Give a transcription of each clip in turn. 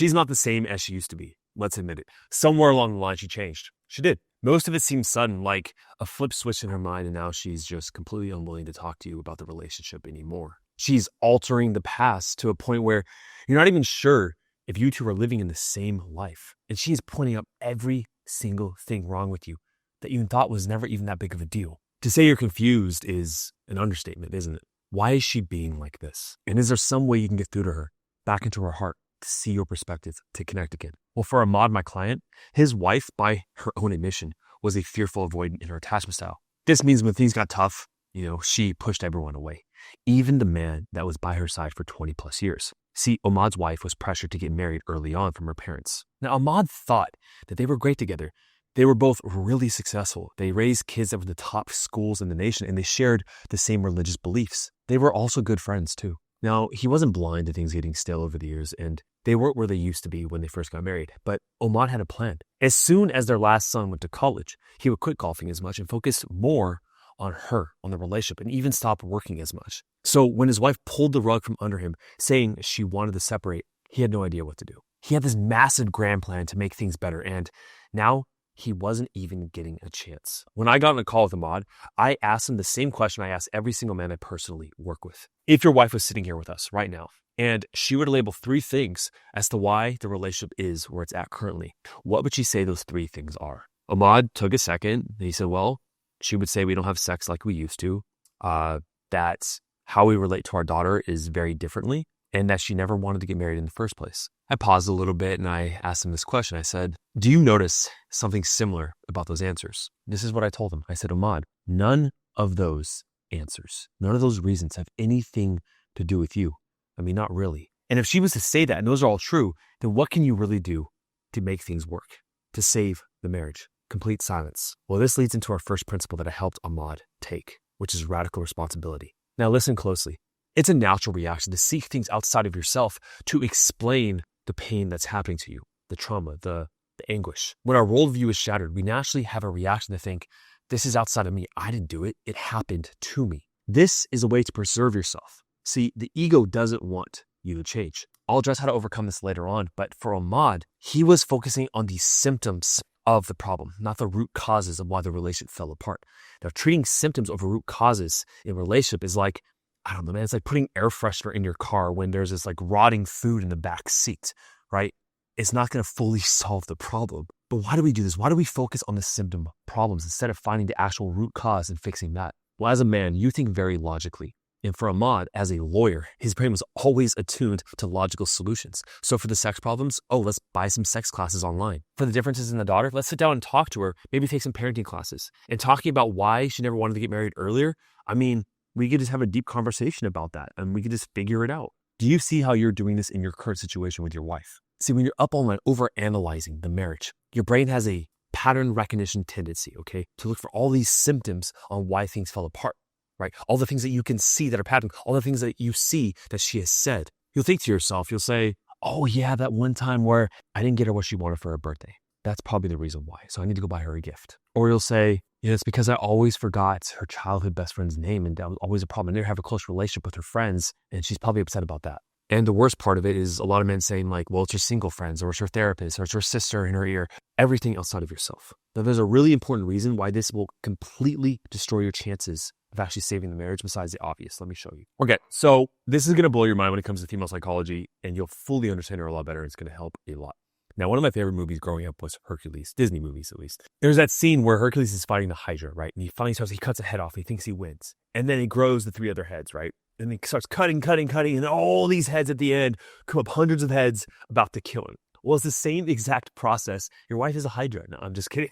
She's not the same as she used to be. Let's admit it. Somewhere along the line, she changed. She did. Most of it seems sudden, like a flip switch in her mind, and now she's just completely unwilling to talk to you about the relationship anymore. She's altering the past to a point where you're not even sure if you two are living in the same life. And she's pointing out every single thing wrong with you that you thought was never even that big of a deal. To say you're confused is an understatement, isn't it? Why is she being like this? And is there some way you can get through to her, back into her heart, to see your perspective, to connect again? Well, for Ahmad, my client, his wife, by her own admission, was a fearful avoidant in her attachment style. This means when things got tough, she pushed everyone away, even the man that was by her side for 20 plus years. See, Ahmad's wife was pressured to get married early on from her parents. Now, Ahmad thought that they were great together. They were both really successful. They raised kids that were the top schools in the nation, and they shared the same religious beliefs. They were also good friends, too. Now, he wasn't blind to things getting stale over the years, and they weren't where they used to be when they first got married. But Ahmad had a plan. As soon as their last son went to college, he would quit golfing as much and focus more on her, on the relationship, and even stop working as much. So when his wife pulled the rug from under him, saying she wanted to separate, he had no idea what to do. He had this massive grand plan to make things better, and now he wasn't even getting a chance. When I got on a call with Ahmad, I asked him the same question I asked every single man I personally work with. If your wife was sitting here with us right now, and she were to label 3 things as to why the relationship is where it's at currently, what would she say those 3 things are? Ahmad took a second, and he said, well, she would say we don't have sex like we used to, that how we relate to our daughter is very differently, and that she never wanted to get married in the first place. I paused a little bit and I asked him this question. I said, do you notice something similar about those answers? This is what I told him. I said, Ahmad, none of those answers, none of those reasons have anything to do with you. I mean, not really. And if she was to say that, and those are all true, then what can you really do to make things work, to save the marriage? Complete silence. Well, this leads into our first principle that I helped Ahmad take, which is radical responsibility. Now listen closely. It's a natural reaction to seek things outside of yourself to explain the pain that's happening to you, the trauma, the anguish. When our worldview is shattered, we naturally have a reaction to think, this is outside of me. I didn't do it. It happened to me. This is a way to preserve yourself. See, the ego doesn't want you to change. I'll address how to overcome this later on, but for Ahmad, he was focusing on the symptoms of the problem, not the root causes of why the relationship fell apart. Now, treating symptoms over root causes in a relationship is like, I don't know, man, it's like putting air freshener in your car when there's this like rotting food in the back seat, right? It's not going to fully solve the problem. But why do we do this? Why do we focus on the symptom problems instead of finding the actual root cause and fixing that? Well, as a man, you think very logically. And for Ahmad, as a lawyer, his brain was always attuned to logical solutions. So for the sex problems, let's buy some sex classes online. For the differences in the daughter, let's sit down and talk to her, maybe take some parenting classes. And talking about why she never wanted to get married earlier, I mean, we could just have a deep conversation about that and we could just figure it out. Do you see how you're doing this in your current situation with your wife? See, when you're up all night overanalyzing the marriage, your brain has a pattern recognition tendency, okay, to look for all these symptoms on why things fell apart. Right? All the things that you can see that are pattern, all the things that you see that she has said. You'll think to yourself, you'll say, oh yeah, that one time where I didn't get her what she wanted for her birthday. That's probably the reason why. So I need to go buy her a gift. Or you'll say, it's because I always forgot her childhood best friend's name and that was always a problem. I never have a close relationship with her friends and she's probably upset about that. And the worst part of it is a lot of men saying like, well, it's your single friends or it's your therapist or it's your sister in her ear, everything outside of yourself. Now there's a really important reason why this will completely destroy your chances of actually saving the marriage besides the obvious. Let me show you. Okay, so this is going to blow your mind when it comes to female psychology and you'll fully understand her a lot better. It's going to help a lot. Now, one of my favorite movies growing up was Hercules, Disney movies at least. There's that scene where Hercules is fighting the Hydra, right? And he finally cuts a head off and he thinks he wins. And then he grows the 3 other heads, right? And he starts cutting, and all these heads at the end come up hundreds of heads about to kill him. Well, it's the same exact process. Your wife is a Hydra. No, I'm just kidding.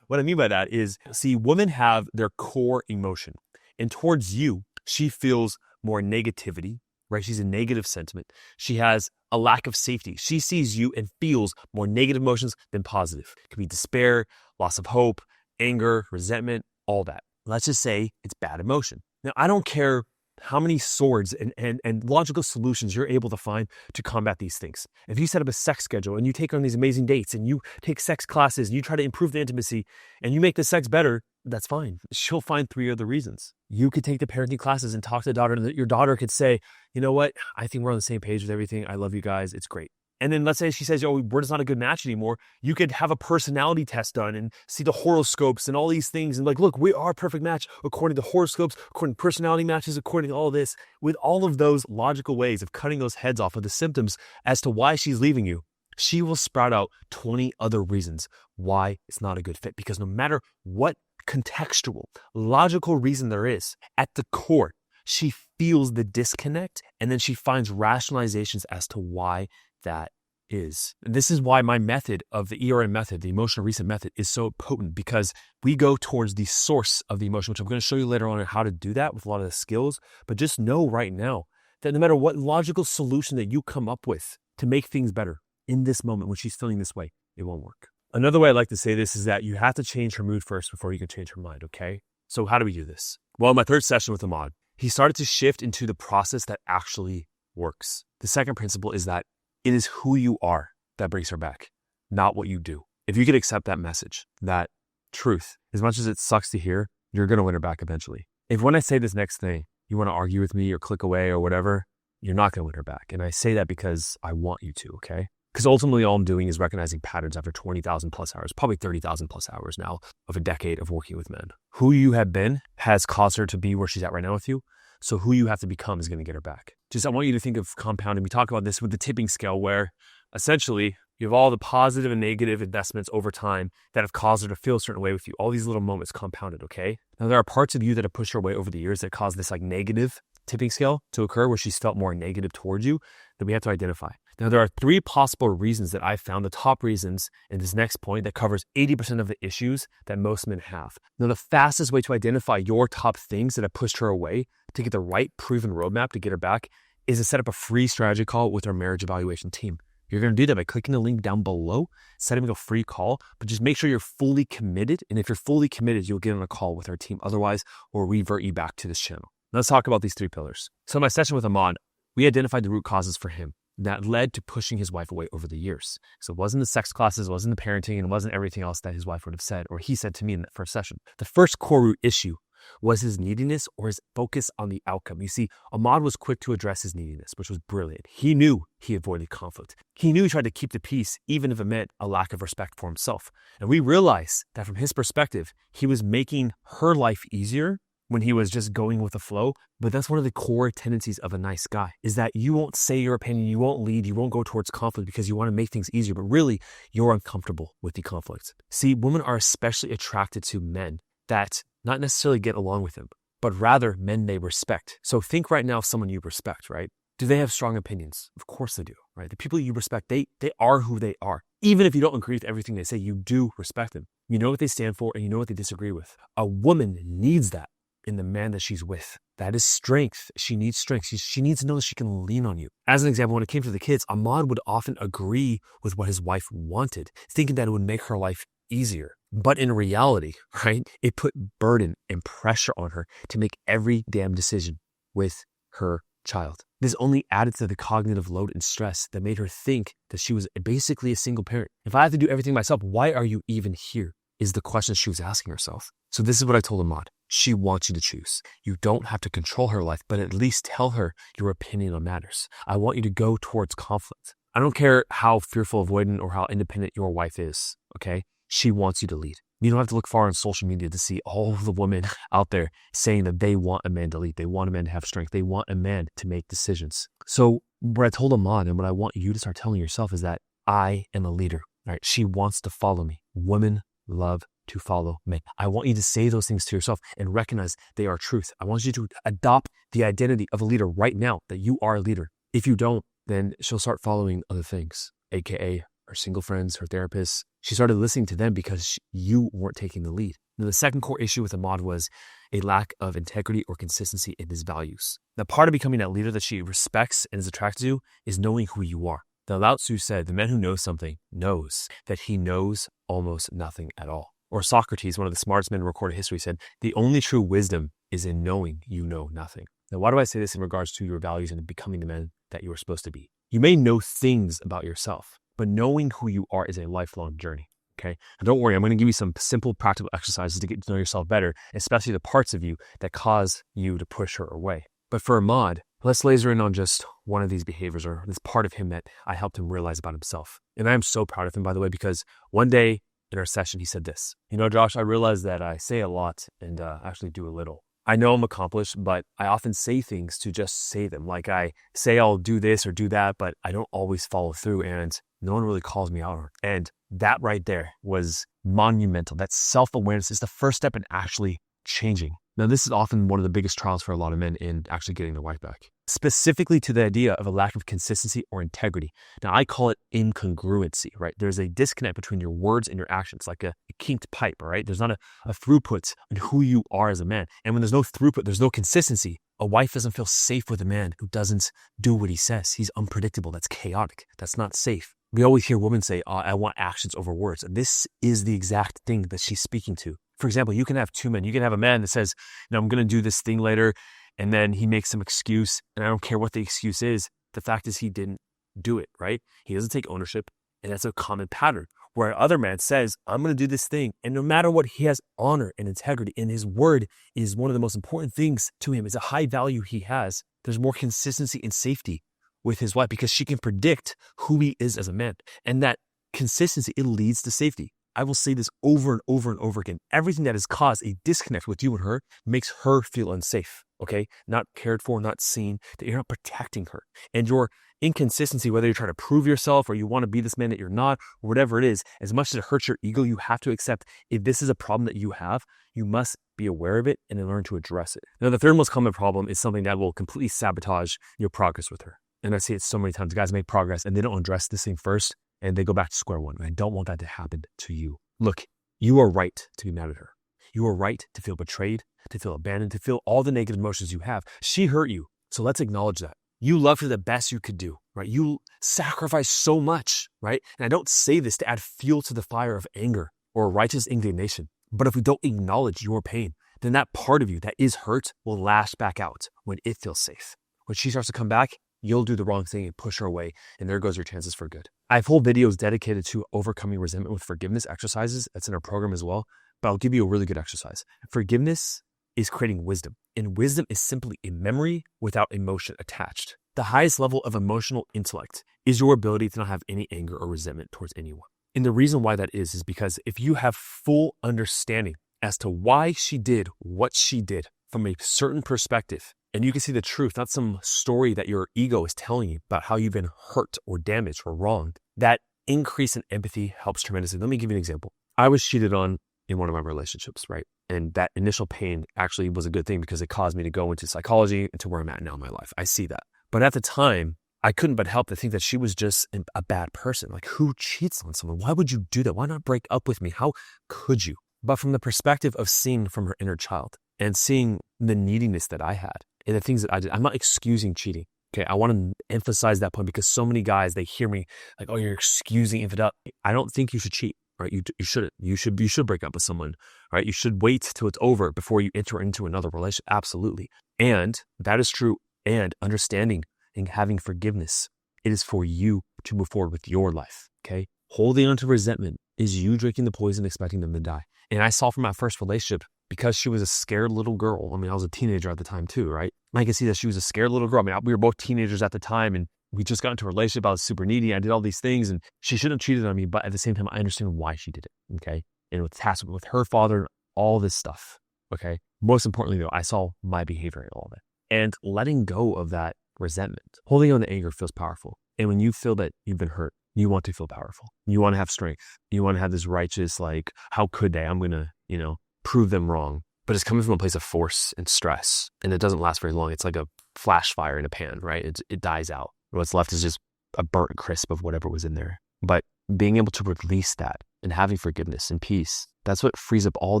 What I mean by that is, see, women have their core emotion. And towards you, she feels more negativity, right? She's a negative sentiment. She has a lack of safety. She sees you and feels more negative emotions than positive. It could be despair, loss of hope, anger, resentment, all that. Let's just say it's bad emotion. Now, I don't care how many swords and logical solutions you're able to find to combat these things. If you set up a sex schedule and you take on these amazing dates and you take sex classes and you try to improve the intimacy and you make the sex better, that's fine. She'll find 3 other reasons. You could take the parenting classes and talk to the daughter and your daughter could say, you know what? I think we're on the same page with everything. I love you guys. It's great. And then let's say she says, oh, we're just not a good match anymore. You could have a personality test done and see the horoscopes and all these things. And like, look, we are a perfect match according to horoscopes, according to personality matches, according to all this. With all of those logical ways of cutting those heads off of the symptoms as to why she's leaving you, she will sprout out 20 other reasons why it's not a good fit. Because no matter what contextual, logical reason there is, at the core, she feels the disconnect and then she finds rationalizations as to why that is. And this is why my method of the ERM method, the emotional reset method, is so potent, because we go towards the source of the emotion, which I'm going to show you later on how to do that with a lot of the skills. But just know right now that no matter what logical solution that you come up with to make things better in this moment when she's feeling this way, it won't work. Another way I like to say this is that you have to change her mood first before you can change her mind, okay? So how do we do this? Well, in my third session with Ahmad, he started to shift into the process that actually works. The second principle is that it is who you are that brings her back, not what you do. If you could accept that message, that truth, as much as it sucks to hear, you're going to win her back eventually. If when I say this next thing, you want to argue with me or click away or whatever, you're not going to win her back. And I say that because I want you to, okay? Because ultimately all I'm doing is recognizing patterns after 20,000 plus hours, probably 30,000 plus hours now of a decade of working with men. Who you have been has caused her to be where she's at right now with you. So who you have to become is going to get her back. I want you to think of compounding. We talk about this with the tipping scale, where essentially you have all the positive and negative investments over time that have caused her to feel a certain way with you. All these little moments compounded, okay? Now there are parts of you that have pushed her away over the years that cause this like negative tipping scale to occur, where she's felt more negative towards you, that we have to identify. Now, there are 3 possible reasons that I found, the top reasons in this next point, that covers 80% of the issues that most men have. Now, the fastest way to identify your top things that have pushed her away to get the right proven roadmap to get her back is to set up a free strategy call with our marriage evaluation team. You're going to do that by clicking the link down below, setting a free call, but just make sure you're fully committed. And if you're fully committed, you'll get on a call with our team. Otherwise, we'll revert you back to this channel. Let's talk about these 3 pillars. So in my session with Ahmad, we identified the root causes for him that led to pushing his wife away over the years. So it wasn't the sex classes, it wasn't the parenting, and it wasn't everything else that his wife would have said or he said to me in that first session. The first core root issue was his neediness or his focus on the outcome. You see, Ahmad was quick to address his neediness, which was brilliant. He knew he avoided conflict. He knew he tried to keep the peace, even if it meant a lack of respect for himself. And we realized that from his perspective, he was making her life easier when he was just going with the flow. But that's one of the core tendencies of a nice guy, is that you won't say your opinion, you won't lead, you won't go towards conflict because you want to make things easier, but really you're uncomfortable with the conflict. See, women are especially attracted to men that not necessarily get along with them, but rather men they respect. So think right now of someone you respect, right? Do they have strong opinions? Of course they do, right? The people you respect, they are who they are. Even if you don't agree with everything they say, you do respect them. You know what they stand for and you know what they disagree with. A woman needs that in the man that she's with. That is strength. She needs strength. She needs to know that she can lean on you. As an example, when it came to the kids, Ahmad would often agree with what his wife wanted, thinking that it would make her life easier. But in reality, right, it put burden and pressure on her to make every damn decision with her child. This only added to the cognitive load and stress that made her think that she was basically a single parent. If I have to do everything myself, why are you even here? Is the question she was asking herself. So this is what I told Ahmad. She wants you to choose. You don't have to control her life, but at least tell her your opinion on matters. I want you to go towards conflict. I don't care how fearful, avoidant, or how independent your wife is, okay? She wants you to lead. You don't have to look far on social media to see all the women out there saying that they want a man to lead. They want a man to have strength. They want a man to make decisions. So what I told Ahmad and what I want you to start telling yourself is that I am a leader. All right? She wants to follow me. Women love to follow men. I want you to say those things to yourself and recognize they are truth. I want you to adopt the identity of a leader right now, that you are a leader. If you don't, then she'll start following other things, aka her single friends, her therapists. She started listening to them because you weren't taking the lead. Now, the second core issue with Ahmad was a lack of integrity or consistency in his values. Now, part of becoming that leader that she respects and is attracted to is knowing who you are. Now, Lao Tzu said, the man who knows something knows that he knows almost nothing at all. Or Socrates, one of the smartest men in recorded history, said, the only true wisdom is in knowing you know nothing. Now, why do I say this in regards to your values and becoming the man that you are supposed to be? You may know things about yourself, but knowing who you are is a lifelong journey, okay? And don't worry, I'm going to give you some simple practical exercises to get to know yourself better, especially the parts of you that cause you to push her away. But for Ahmad, Let's laser in on just one of these behaviors or this part of him that I helped him realize about himself. And I am so proud of him, by the way, because one day in our session, he said this, Josh, I realize that I say a lot and actually do a little. I know I'm accomplished, but I often say things to just say them. Like I say I'll do this or do that, but I don't always follow through and no one really calls me out. And that right there was monumental. That self-awareness is the first step in actually changing. Now, this is often one of the biggest trials for a lot of men in actually getting their wife back, specifically to the idea of a lack of consistency or integrity. Now, I call it incongruency, right? There's a disconnect between your words and your actions, like a kinked pipe, all right? There's not a throughput in who you are as a man. And when there's no throughput, there's no consistency. A wife doesn't feel safe with a man who doesn't do what he says. He's unpredictable. That's chaotic. That's not safe. We always hear women say, I want actions over words. And this is the exact thing that she's speaking to. For example, you can have two men. You can have a man that says, I'm going to do this thing later. And then he makes some excuse. And I don't care what the excuse is. The fact is he didn't do it, right? He doesn't take ownership. And that's a common pattern where another man says, I'm going to do this thing. And no matter what, he has honor and integrity. And his word is one of the most important things to him. It's a high value he has. There's more consistency and safety with his wife because she can predict who he is as a man. And that consistency, it leads to safety. I will say this over and over and over again. Everything that has caused a disconnect with you and her makes her feel unsafe, okay? Not cared for, not seen, that you're not protecting her. And your inconsistency, whether you're trying to prove yourself or you want to be this man that you're not, or whatever it is, as much as it hurts your ego, you have to accept if this is a problem that you have, you must be aware of it and then learn to address it. Now, the third most common problem is something that will completely sabotage your progress with her. And I see it so many times. Guys make progress and they don't address this thing first and they go back to square one. I don't want that to happen to you. Look, you are right to be mad at her. You are right to feel betrayed, to feel abandoned, to feel all the negative emotions you have. She hurt you. So let's acknowledge that. You loved her the best you could do, right? You sacrificed so much, right? And I don't say this to add fuel to the fire of anger or righteous indignation. But if we don't acknowledge your pain, then that part of you that is hurt will lash back out when it feels safe. When she starts to come back, you'll do the wrong thing and push her away, and there goes your chances for good. I have whole videos dedicated to overcoming resentment with forgiveness exercises. That's in our program as well, but I'll give you a really good exercise. Forgiveness is creating wisdom, and wisdom is simply a memory without emotion attached. The highest level of emotional intellect is your ability to not have any anger or resentment towards anyone. And the reason why that is because if you have full understanding as to why she did what she did from a certain perspective, and you can see the truth, not some story that your ego is telling you about how you've been hurt or damaged or wronged. That increase in empathy helps tremendously. Let me give you an example. I was cheated on in one of my relationships, right? And that initial pain actually was a good thing because it caused me to go into psychology and to where I'm at now in my life. I see that. But at the time, I couldn't but help to think that she was just a bad person. Like, who cheats on someone? Why would you do that? Why not break up with me? How could you? But from the perspective of seeing from her inner child and seeing the neediness that I had, and the things that I did, I'm not excusing cheating. Okay, I want to emphasize that point because so many guys, they hear me like, oh, you're excusing infidelity. I don't think you should cheat, right? You shouldn't. You should break up with someone, right? You should wait till it's over before you enter into another relationship. Absolutely. And that is true. And understanding and having forgiveness, it is for you to move forward with your life, okay? Holding on to resentment is you drinking the poison, expecting them to die. And I saw from my first relationship, because she was a scared little girl. I mean, I was a teenager at the time too, right? I could see that she was a scared little girl. I mean, we were both teenagers at the time and we just got into a relationship. I was super needy. I did all these things and she shouldn't have cheated on me. But at the same time, I understand why she did it, okay? And with attachment with her father, all this stuff, okay? Most importantly though, I saw my behavior in all of it. And letting go of that resentment, holding on to anger feels powerful. And when you feel that you've been hurt, you want to feel powerful. You want to have strength. You want to have this righteous, like, how could they? I'm going to, prove them wrong. But it's coming from a place of force and stress. And it doesn't last very long. It's like a flash fire in a pan, right? It dies out. What's left is just a burnt crisp of whatever was in there. But being able to release that and having forgiveness and peace, that's what frees up all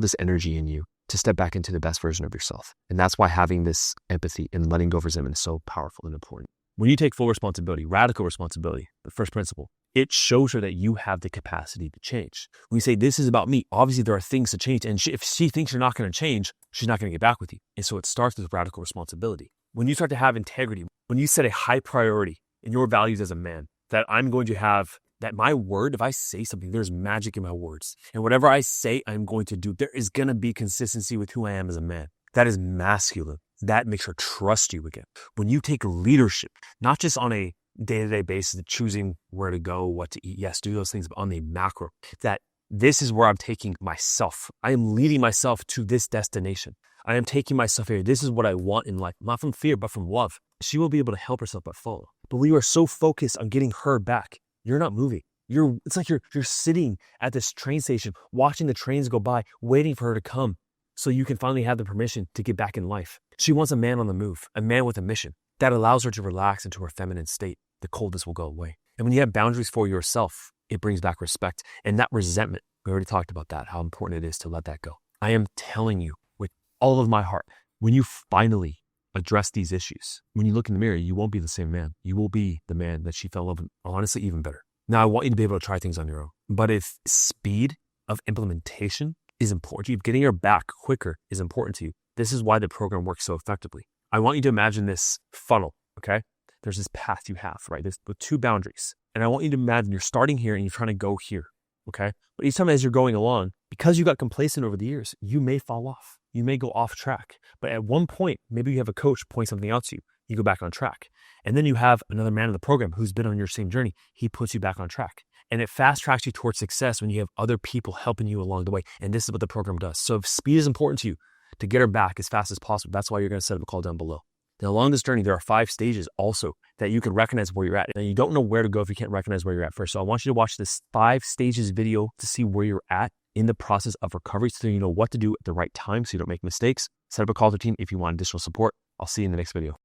this energy in you to step back into the best version of yourself. And that's why having this empathy and letting go of resentment is so powerful and important. When you take full responsibility, radical responsibility, the first principle, it shows her that you have the capacity to change. When you say, this is about me, obviously there are things to change. And if she thinks you're not going to change, she's not going to get back with you. And so it starts with radical responsibility. When you start to have integrity, when you set a high priority in your values as a man, that I'm going to have, that my word, if I say something, there's magic in my words. And whatever I say, I'm going to do. There is going to be consistency with who I am as a man. That is masculine. That makes her trust you again. When you take leadership, not just on a day-to-day basis of choosing where to go, what to eat, yes, do those things, but on the macro, that this is where I'm taking myself. I am leading myself to this destination. I am taking myself here. This is what I want in life, not from fear, but from love. She will be able to help herself but follow. But we are so focused on getting her back. You're not moving. It's like you're sitting at this train station, watching the trains go by, waiting for her to come so you can finally have the permission to get back in life. She wants a man on the move, a man with a mission that allows her to relax into her feminine state. The coldness will go away. And when you have boundaries for yourself, it brings back respect. And that resentment, we already talked about that, how important it is to let that go. I am telling you with all of my heart, when you finally address these issues, when you look in the mirror, you won't be the same man. You will be the man that she fell in love with, honestly, even better. Now, I want you to be able to try things on your own. But if speed of implementation is important to you, getting her back quicker is important to you, this is why the program works so effectively. I want you to imagine this funnel, okay? There's this path you have, right? There's with two boundaries. And I want you to imagine you're starting here and you're trying to go here, okay? But each time as you're going along, because you got complacent over the years, you may fall off. You may go off track. But at one point, maybe you have a coach point something out to you. You go back on track. And then you have another man in the program who's been on your same journey. He puts you back on track. And it fast tracks you towards success when you have other people helping you along the way. And this is what the program does. So if speed is important to you, to get her back as fast as possible, that's why you're going to set up a call down below. Now, along this journey, there are 5 stages also that you can recognize where you're at. And you don't know where to go if you can't recognize where you're at first. So I want you to watch this 5 stages video to see where you're at in the process of recovery so you know what to do at the right time so you don't make mistakes. Set up a call to the team if you want additional support. I'll see you in the next video.